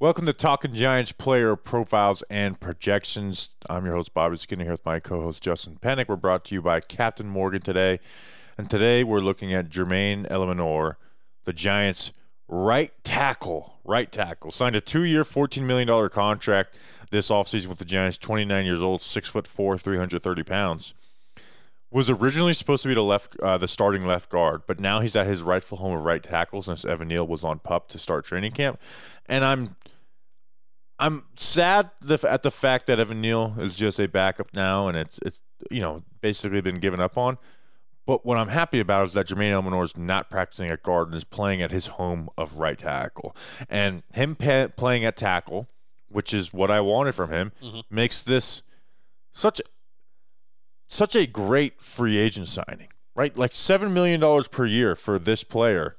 Welcome to Talking Giants player profiles and projections. I'm your host, Bobby Skinner, here with my co-host, Justin Pennick. We're brought to you by Captain Morgan today. And today we're looking at Jermaine Eluemunor, the Giants' right tackle. Signed a 2-year, $14 million contract this offseason with the Giants, 29 years old, 6'4", 330 pounds. Was originally supposed to be the starting left guard, but now he's at his rightful home of right tackle since Evan Neal was on PUP to start training camp. And I'm sad at the fact that Evan Neal is just a backup now, and it's basically been given up on. But what I'm happy about is that Jermaine Eluemunor is not practicing at guard and is playing at his home of right tackle. And him playing at tackle, which is what I wanted from him, makes this such a great free agent signing, right? Like $7 million per year for this player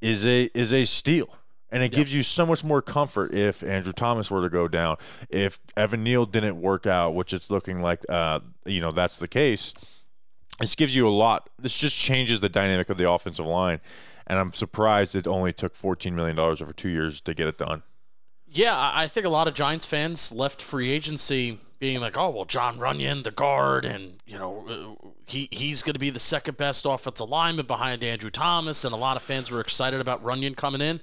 is a steal. And it gives you so much more comfort if Andrew Thomas were to go down, if Evan Neal didn't work out, which it's looking like that's the case. This gives you a lot. This just changes the dynamic of the offensive line, and I'm surprised it only took $14 million over 2 years to get it done. Yeah, I think a lot of Giants fans left free agency being like, oh, well, John Runyon, the guard, and, he's going to be the second best offensive lineman behind Andrew Thomas, and a lot of fans were excited about Runyon coming in.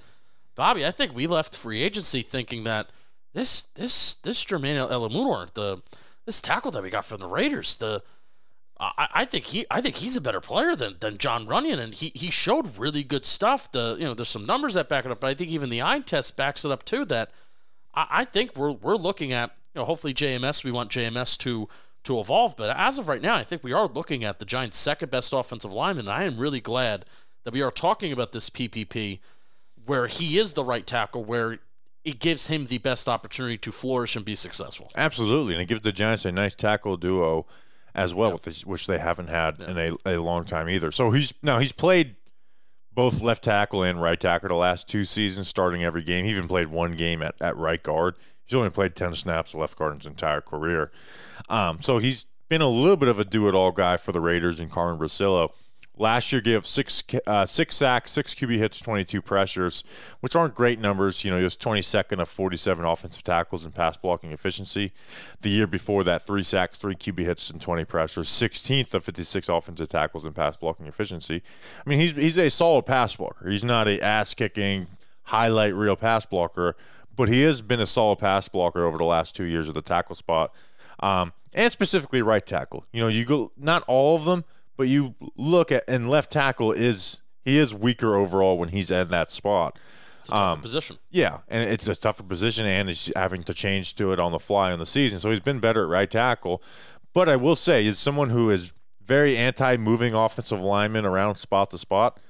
Bobby, I think we left free agency thinking that this Jermaine Eluemunor, this tackle that we got from the Raiders, I think he's a better player than John Runyon, and he showed really good stuff. There's some numbers that back it up, but I think even the eye test backs it up too. That I think we're looking at, hopefully JMS, we want JMS to evolve, but as of right now, I think we are looking at the Giants' second best offensive lineman. And I am really glad that we are talking about this PPP, where he is the right tackle, where it gives him the best opportunity to flourish and be successful. Absolutely, and it gives the Giants a nice tackle duo as well, which they haven't had in a long time either. So he's played both left tackle and right tackle the last 2 seasons, starting every game. He even played one game at right guard. He's only played 10 snaps left guard in his entire career. So he's been a little bit of a do-it-all guy for the Raiders and Carmen Brasillo. Last year gave 6 sacks, 6 QB hits, 22 pressures, which aren't great numbers. He was 22nd of 47 offensive tackles in pass blocking efficiency. The year before that, 3 sacks, 3 QB hits, and 20 pressures, 16th of 56 offensive tackles in pass blocking efficiency. I mean, he's a solid pass blocker. He's not a ass-kicking, highlight reel pass blocker, but he has been a solid pass blocker over the last 2 years at the tackle spot, and specifically right tackle. You go, not all of them, but you look at, and left tackle he is weaker overall when he's in that spot. It's a tougher position. Yeah, and it's a tougher position, and he's having to change to it on the fly in the season. So he's been better at right tackle. But I will say, he's someone who is very anti-moving offensive linemen around spot to spot.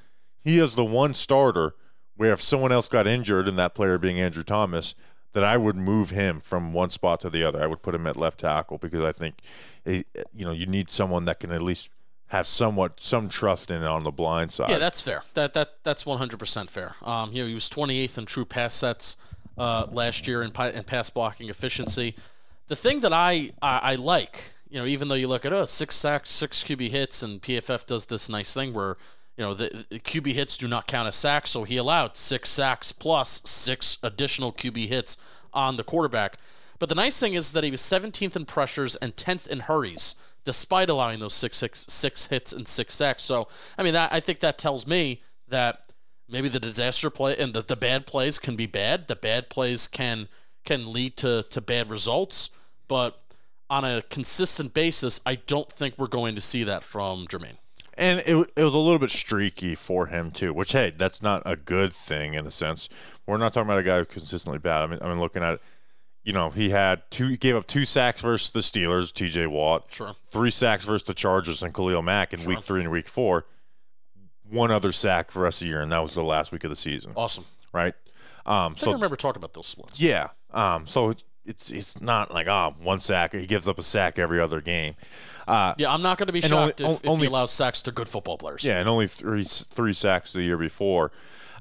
He is the one starter where if someone else got injured, and that player being Andrew Thomas, that I would move him from one spot to the other. I would put him at left tackle because I think you need someone that can at least have some trust in it on the blind side. Yeah, that's fair. That's 100% fair. He was 28th in true pass sets last year in pass blocking efficiency. The thing that I like, even though you look at 6 sacks, 6 QB hits, and PFF does this nice thing where the QB hits do not count as sacks, so he allowed 6 sacks plus 6 additional QB hits on the quarterback. But the nice thing is that he was 17th in pressures and 10th in hurries, despite allowing those 6 hits and 6 sacks. So, I think that tells me that maybe the disaster play and the bad plays can be bad. The bad plays can lead to bad results. But on a consistent basis, I don't think we're going to see that from Jermaine. And it was a little bit streaky for him, too, which, hey, that's not a good thing in a sense. We're not talking about a guy who's consistently bad. Looking at it. He gave up 2 sacks versus the Steelers, TJ Watt. Sure. 3 sacks versus the Chargers and Khalil Mack in week 3 and week 4. 1 other sack for the rest of the year, and that was the last week of the season. Awesome. Right? I remember talking about those splits. Yeah. So it's not like 1 sack. He gives up a sack every other game. I'm not going to be shocked if he allows sacks to good football players. Yeah, and only three sacks the year before.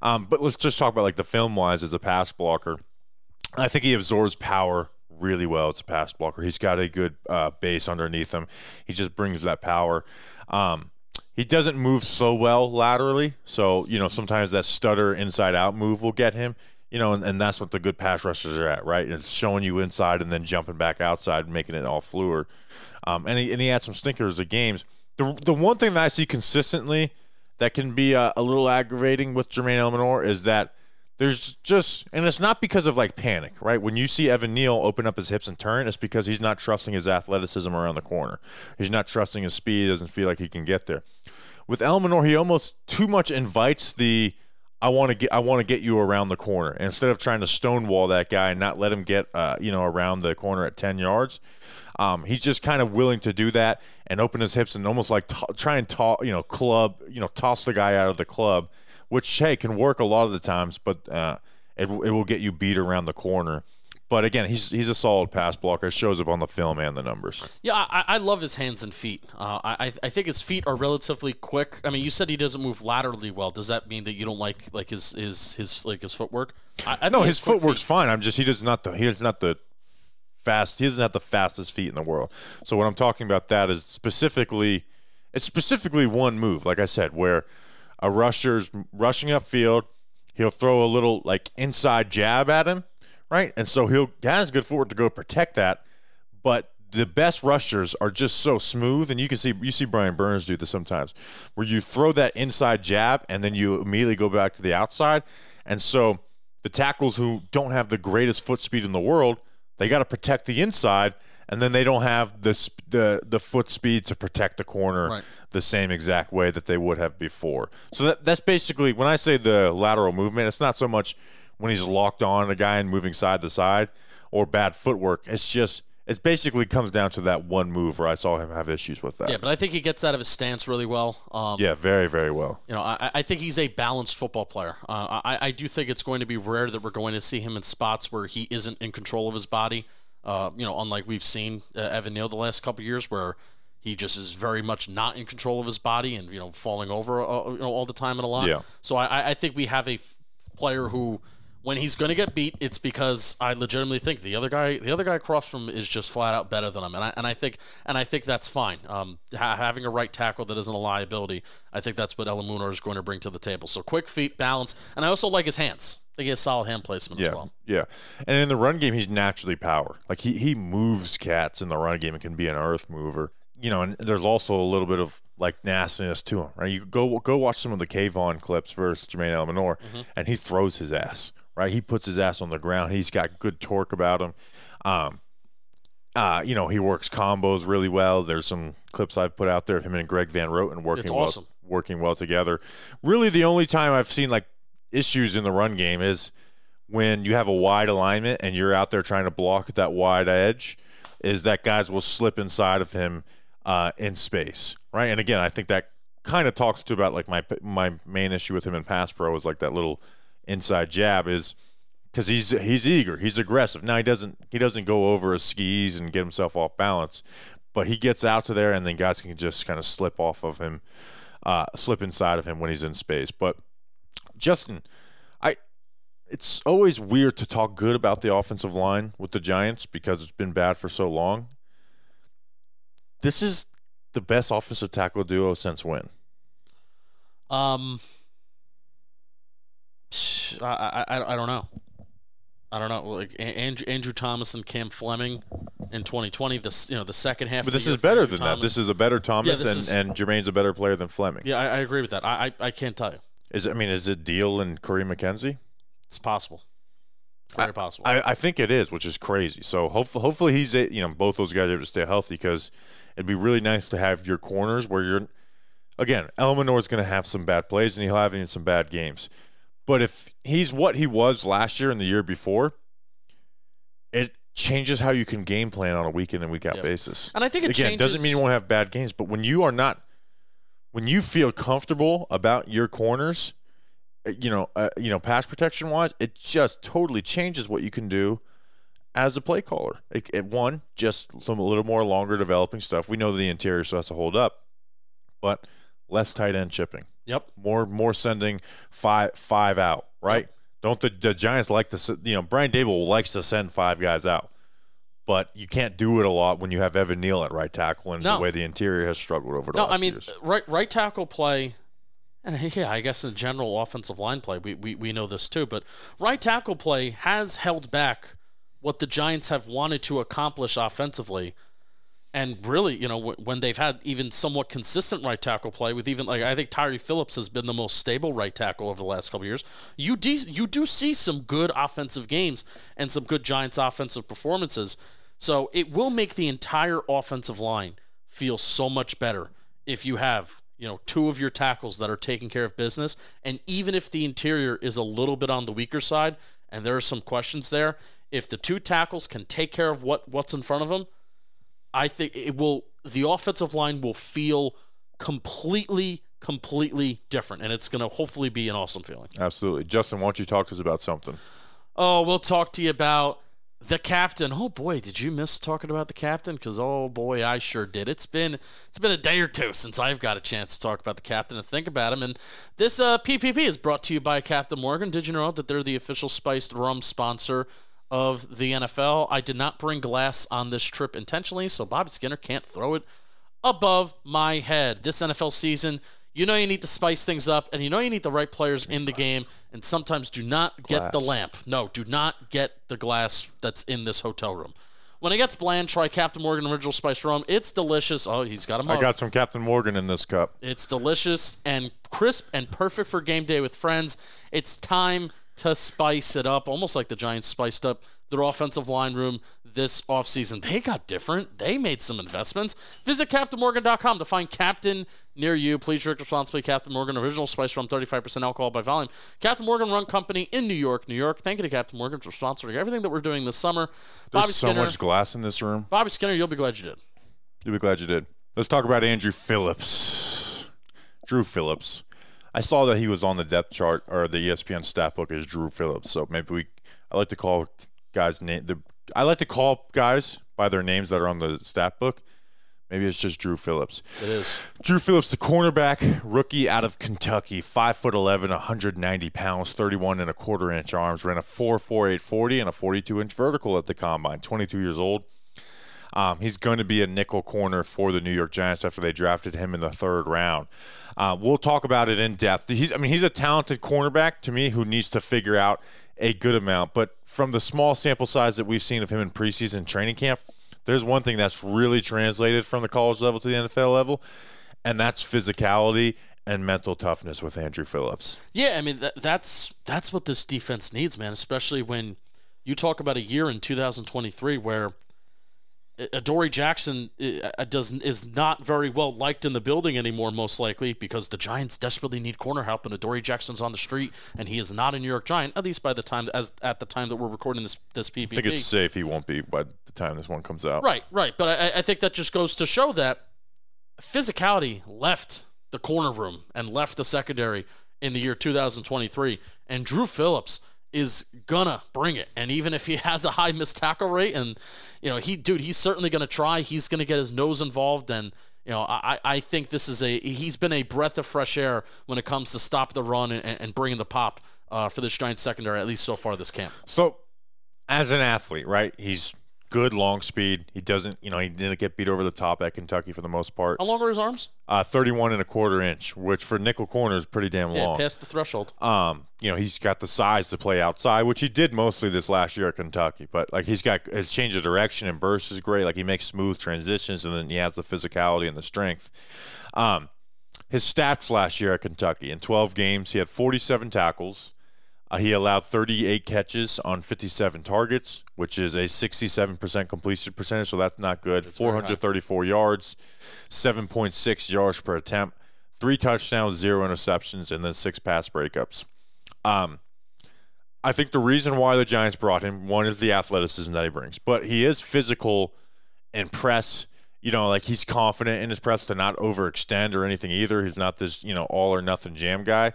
But let's just talk about the film-wise as a pass blocker. I think he absorbs power really well as a pass blocker. He's got a good base underneath him. He just brings that power. He doesn't move so well laterally, so sometimes that stutter inside-out move will get him. and that's what the good pass rushers are at, right? It's showing you inside and then jumping back outside, making it all fluid. And he had some stinkers of games. The one thing that I see consistently that can be a little aggravating with Jermaine Eluemunor is that there's just, and it's not because of like panic, right? When you see Evan Neal open up his hips and turn, it's because he's not trusting his athleticism around the corner. He's not trusting his speed. He doesn't feel like he can get there. With Eluemunor, he almost too much invites the I want to get you around the corner. And instead of trying to stonewall that guy and not let him get around the corner at 10 yards, he's just kind of willing to do that and open his hips and almost like try and toss the guy out of the club, which hey can work a lot of the times, but it will get you beat around the corner. But again, he's a solid pass blocker. It shows up on the film and the numbers. Yeah, I love his hands and feet. I think his feet are relatively quick. I mean, you said he doesn't move laterally well. Does that mean that you don't like his footwork? No, his footwork's fine. He doesn't have the fastest feet in the world. So what I'm talking about that is specifically one move, like I said, where a rusher's rushing upfield, he'll throw a little like inside jab at him. Right, and so he has good footwork to go protect that, but the best rushers are just so smooth, and you see Brian Burns do this sometimes, where you throw that inside jab and then you immediately go back to the outside, and so the tackles who don't have the greatest foot speed in the world, they got to protect the inside, and then they don't have the foot speed to protect the corner the same exact way that they would have before. So that's basically when I say the lateral movement, it's not so much when he's locked on a guy and moving side to side or bad footwork. It basically comes down to that one move where I saw him have issues with that. Yeah, but I think he gets out of his stance really well. Yeah, very, very well. I think he's a balanced football player. I do think it's going to be rare that we're going to see him in spots where he isn't in control of his body. Unlike we've seen Evan Neal the last couple of years where he just is very much not in control of his body and, falling over all the time and a lot. Yeah. So I think we have a player who, when he's going to get beat, it's because I legitimately think the other guy across from him is just flat out better than him, and I think that's fine. Having a right tackle that isn't a liability, I think that's what Eluemunor is going to bring to the table. So quick feet, balance, and I also like his hands. I think he has solid hand placement as well. Yeah, and in the run game, he's naturally power. Like he moves cats in the run game and can be an earth mover. And there's also a little bit of like nastiness to him, right? You go watch some of the Kayvon clips versus Jermaine Eluemunor, and he throws his ass. Right, he puts his ass on the ground. He's got good torque about him. He works combos really well. There's some clips I've put out there of him and Greg Van Roten working well together. Really, the only time I've seen like issues in the run game is when you have a wide alignment and you're out there trying to block at that wide edge. Is that guys will slip inside of him in space, right? And again, I think that kind of talks to about like my main issue with him in pass pro is like that little inside jab is because he's eager, he's aggressive. Now he doesn't go over his skis and get himself off balance, but he gets out to there and then guys can just kind of slip off of him, slip inside of him when he's in space. But Justin, it's always weird to talk good about the offensive line with the Giants because it's been bad for so long. This is the best offensive tackle duo since when? I don't know. I don't know. Like Andrew Thomas and Cam Fleming in 2020. The second half. But this is better than that. This is a better Thomas, and Jermaine's a better player than Fleming. Yeah, I agree with that. I can't tell you. Is it Deal and Kareem McKenzie? It's possible. Very possible. I think it is, which is crazy. So hopefully he's both those guys are able to stay healthy because it'd be really nice to have your corners where you're. Again, Eluemunor is going to have some bad plays and he'll have some bad games. But if he's what he was last year and the year before, it changes how you can game plan on a week in and week out basis. And I think it doesn't mean you won't have bad games, but when you feel comfortable about your corners, pass protection wise, it just totally changes what you can do as a play caller. Just a little more longer developing stuff. We know the interior still has to hold up, but less tight end chipping. Yep. More sending five out, right? Yep. Don't the Giants like to Brian Dable likes to send five guys out, but you can't do it a lot when you have Evan Neal at right tackle and the way the interior has struggled over the last years. Right tackle play And yeah, I guess in general offensive line play, we know this too. But right tackle play has held back what the Giants have wanted to accomplish offensively. And really, when they've had even somewhat consistent right tackle play with even, like, I think Tyree Phillips has been the most stable right tackle over the last couple of years. You do see some good offensive games and some good Giants offensive performances. So it will make the entire offensive line feel so much better if you have, two of your tackles that are taking care of business. And even if the interior is a little bit on the weaker side and there are some questions there, if the two tackles can take care of what's in front of them, I think the offensive line will feel completely different, and it's going to hopefully be an awesome feeling. Absolutely. Justin, why don't you talk to us about something? Oh, we'll talk to you about the captain. Oh, boy, did you miss talking about the captain? Because, oh, boy, I sure did. It's been a day or two since I've got a chance to talk about the captain and think about him. And this PPP is brought to you by Captain Morgan. Did you know that they're the official spiced rum sponsor of the NFL? I did not bring glass on this trip intentionally, so Bobby Skinner can't throw it above my head. This NFL season, you need to spice things up, and you need the right players in the game, and sometimes do not get the lamp. No, do not get the glass that's in this hotel room. When it gets bland, try Captain Morgan Original Spiced Rum. It's delicious. Oh, he's got a mug. I got some Captain Morgan in this cup. It's delicious and crisp and perfect for game day with friends. It's time to spice it up, almost like the Giants spiced up their offensive line room this offseason. They got different. They made some investments. Visit CaptainMorgan.com to find Captain near you. Please drink responsibly. Captain Morgan, original spice rum, 35% alcohol by volume. Captain Morgan Rum Company in New York, New York. Thank you to Captain Morgan for sponsoring everything that we're doing this summer. There's so much glass in this room. Bobby Skinner, you'll be glad you did. You'll be glad you did. Let's talk about Andru Phillips. Drew Phillips. I saw that he was on the depth chart or the ESPN stat book as Drew Phillips. So maybe I like to call guys by their names that are on the stat book. Maybe it's just Drew Phillips. It is. Drew Phillips, the cornerback, rookie out of Kentucky, 5'11", 190 pounds, 31 and a quarter inch arms, ran a 4.48 40 and a 42-inch vertical at the combine. 22 years old. He's going to be a nickel corner for the New York Giants after they drafted him in the 3rd round. We'll talk about it in depth. He's a talented cornerback to me who needs to figure out a good amount. But from the small sample size that we've seen of him in preseason training camp, there's one thing that's really translated from the college level to the NFL level, and that's physicality and mental toughness with Andru Phillips. Yeah, I mean, that's what this defense needs, man, especially when you talk about a year in 2023 where Adoree Jackson is not very well liked in the building anymore, most likely, because the Giants desperately need corner help, and Adoree Jackson's on the street, and he is not a New York Giant, at least by the time at the time that we're recording this PPP. I think it's safe he won't be by the time this one comes out. Right. But I think that just goes to show that physicality left the corner room and left the secondary in the year 2023, and Drew Phillips is gonna bring it. And even if he has a high missed tackle rate, and he's certainly gonna try. He's gonna get his nose involved, and I think he's been a breath of fresh air when it comes to stop the run and bringing the pop for this Giants secondary, at least so far this camp. So, as an athlete, right? He's good long speed. He doesn't, he didn't get beat over the top at Kentucky for the most part. How long are his arms? 31 and a quarter inch, which for nickel corner is pretty damn long. Yeah, past the threshold. He's got the size to play outside, which he did mostly this last year at Kentucky. But he's got his change of direction and burst is great. He makes smooth transitions, and then he has the physicality and the strength. His stats last year at Kentucky, in 12 games, he had 47 tackles. He allowed 38 catches on 57 targets, which is a 67% completion percentage, so that's not good. That's 434 yards, 7.6 yards per attempt, 3 touchdowns, 0 interceptions, and then 6 pass breakups. I think the reason why the Giants brought him, one is the athleticism that he brings, but he is physical in press. He's confident in his press to not overextend or anything either. He's not this, all or nothing jam guy.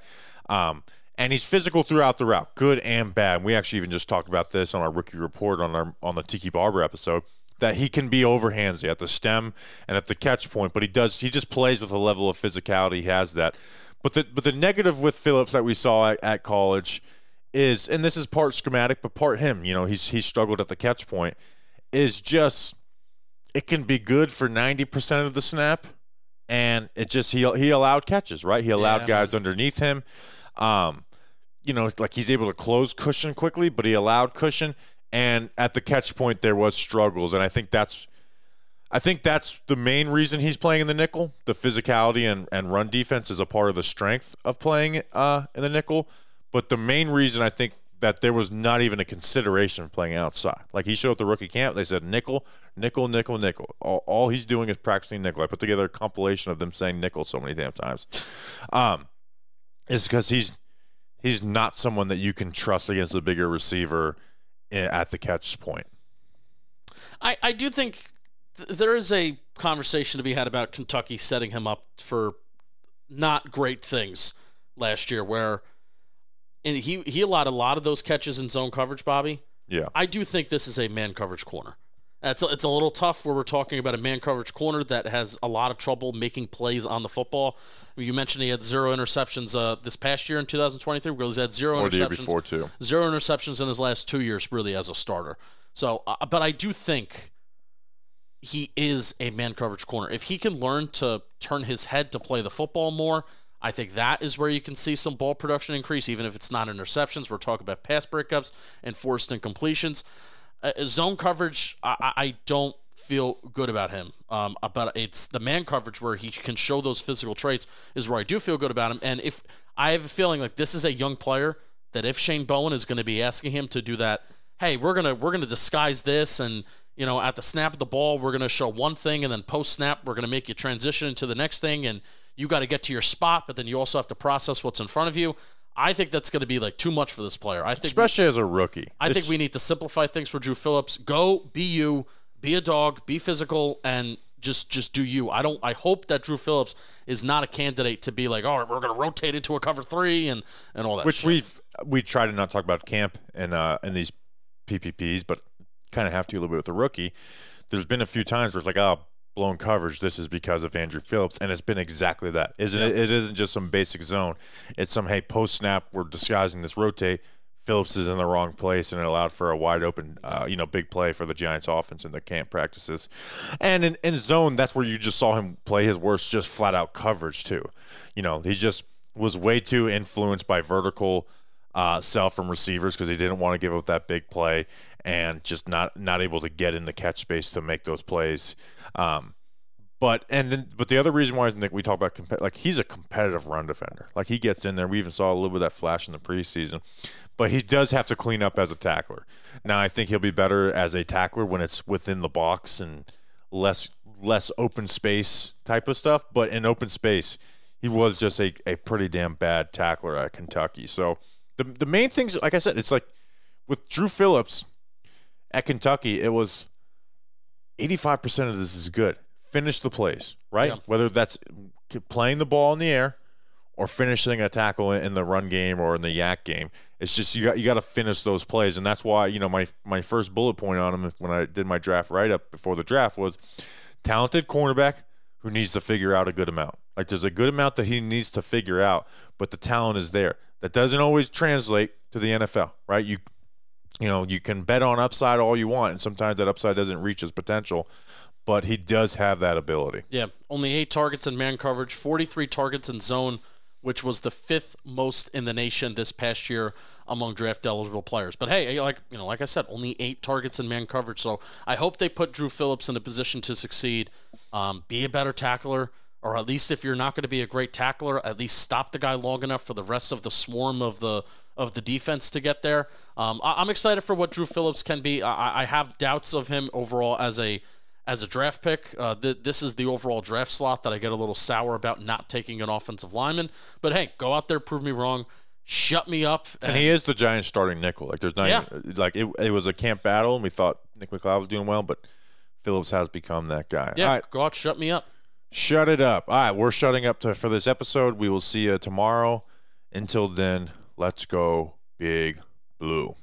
And he's physical throughout the route, good and bad. We actually even just talked about this on our rookie report on the Tiki Barber episode, that he can be overhandsy at the stem and at the catch point, but he just plays with a level of physicality. He has that. But the negative with Phillips that we saw at college is, and this is part schematic, but part him, he's struggled at the catch point, is just it can be good for 90% of the snap, and it just he allowed catches, right? He allowed guys underneath him. Like he's able to close cushion quickly, but he allowed cushion, and at the catch point there was struggles, and I think that's the main reason he's playing in the nickel. The physicality and run defense is a part of the strength of playing in the nickel, but the main reason I think that there was not even a consideration of playing outside. Like he showed up the rookie camp, they said nickel, nickel, nickel, nickel. All he's doing is practicing nickel. I put together a compilation of them saying nickel so many damn times. It's because he's not someone that you can trust against a bigger receiver at the catch point. I do think there is a conversation to be had about Kentucky setting him up for not great things last year, where and he allowed a lot of those catches in zone coverage, Bobby. Yeah. I do think this is a man coverage corner. It's a little tough where we're talking about a man coverage corner that has a lot of trouble making plays on the football. You mentioned he had 0 interceptions this past year in 2023. Because he had 0 interceptions. Or the year before, too. 0 interceptions in his last 2 years, really, as a starter. So, but I do think he is a man coverage corner. If he can learn to turn his head to play the football more, I think that is where you can see some ball production increase, even if it's not interceptions. We're talking about pass breakups and forced incompletions. Zone coverage, I don't feel good about him. But it's the man coverage where he can show those physical traits is where I do feel good about him. And if I have a feeling like this is a young player that if Shane Bowen is going to be asking him to do that, hey, we're gonna disguise this, and at the snap of the ball we're gonna show one thing, and then post snap we're gonna make you transition into the next thing, and you got to get to your spot, but then you also have to process what's in front of you. I think that's going to be like too much for this player. I think, especially as a rookie. I think we need to simplify things for Drew Phillips. Go be you, be a dog, be physical, and just do you. I hope that Drew Phillips is not a candidate to be like, all right, we're going to rotate into a cover 3 and all that. Which shit. we try to not talk about camp and in these PPPs, but kind of have to a little bit with the rookie. There's been a few times where it's like, blown coverage, this is because of Andru Phillips, and it's been exactly that. It isn't just some basic zone. It's some, hey, post snap, we're disguising this rotate. Phillips is in the wrong place, and it allowed for a wide open, big play for the Giants offense in the camp practices. And in zone, that's where you just saw him play his worst, just flat out coverage too. He just was way too influenced by vertical sell from receivers because he didn't want to give up that big play, and just not able to get in the catch space to make those plays. But the other reason why is, Nick, we talk about he's a competitive run defender. Like he gets in there. We even saw a little bit of that flash in the preseason, but he does have to clean up as a tackler. Now I think he'll be better as a tackler when it's within the box and less open space type of stuff. But in open space, he was just a pretty damn bad tackler at Kentucky. So the main things, like I said, it's like with Drew Phillips at Kentucky, it was 85% of this is good. Finish the plays, right? Yeah. Whether that's playing the ball in the air or finishing a tackle in the run game or in the yak game. It's just you got to finish those plays, and that's why my first bullet point on him when I did my draft write-up before the draft was talented cornerback who needs to figure out a good amount. Like there's a good amount that he needs to figure out, but the talent is there. That doesn't always translate to the NFL, right? You can bet on upside all you want, and sometimes that upside doesn't reach his potential, but he does have that ability. Yeah, only 8 targets in man coverage, 43 targets in zone, which was the 5th most in the nation this past year among draft-eligible players. But hey, like I said, only 8 targets in man coverage. So I hope they put Drew Phillips in a position to succeed, be a better tackler, or at least if you're not going to be a great tackler, at least stop the guy long enough for the rest of the swarm of the defense to get there. I'm excited for what Drew Phillips can be. I have doubts of him overall as a draft pick. This is the overall draft slot that I get a little sour about not taking an offensive lineman. But hey, go out there, prove me wrong, shut me up. And he is the Giants starting nickel. Like there's not even, like it was a camp battle, and we thought Nick McLeod was doing well, but Phillips has become that guy. Yeah, all right. Go out, shut me up. Shut it up. All right, we're shutting up for this episode. We will see you tomorrow. Until then, let's go Big Blue.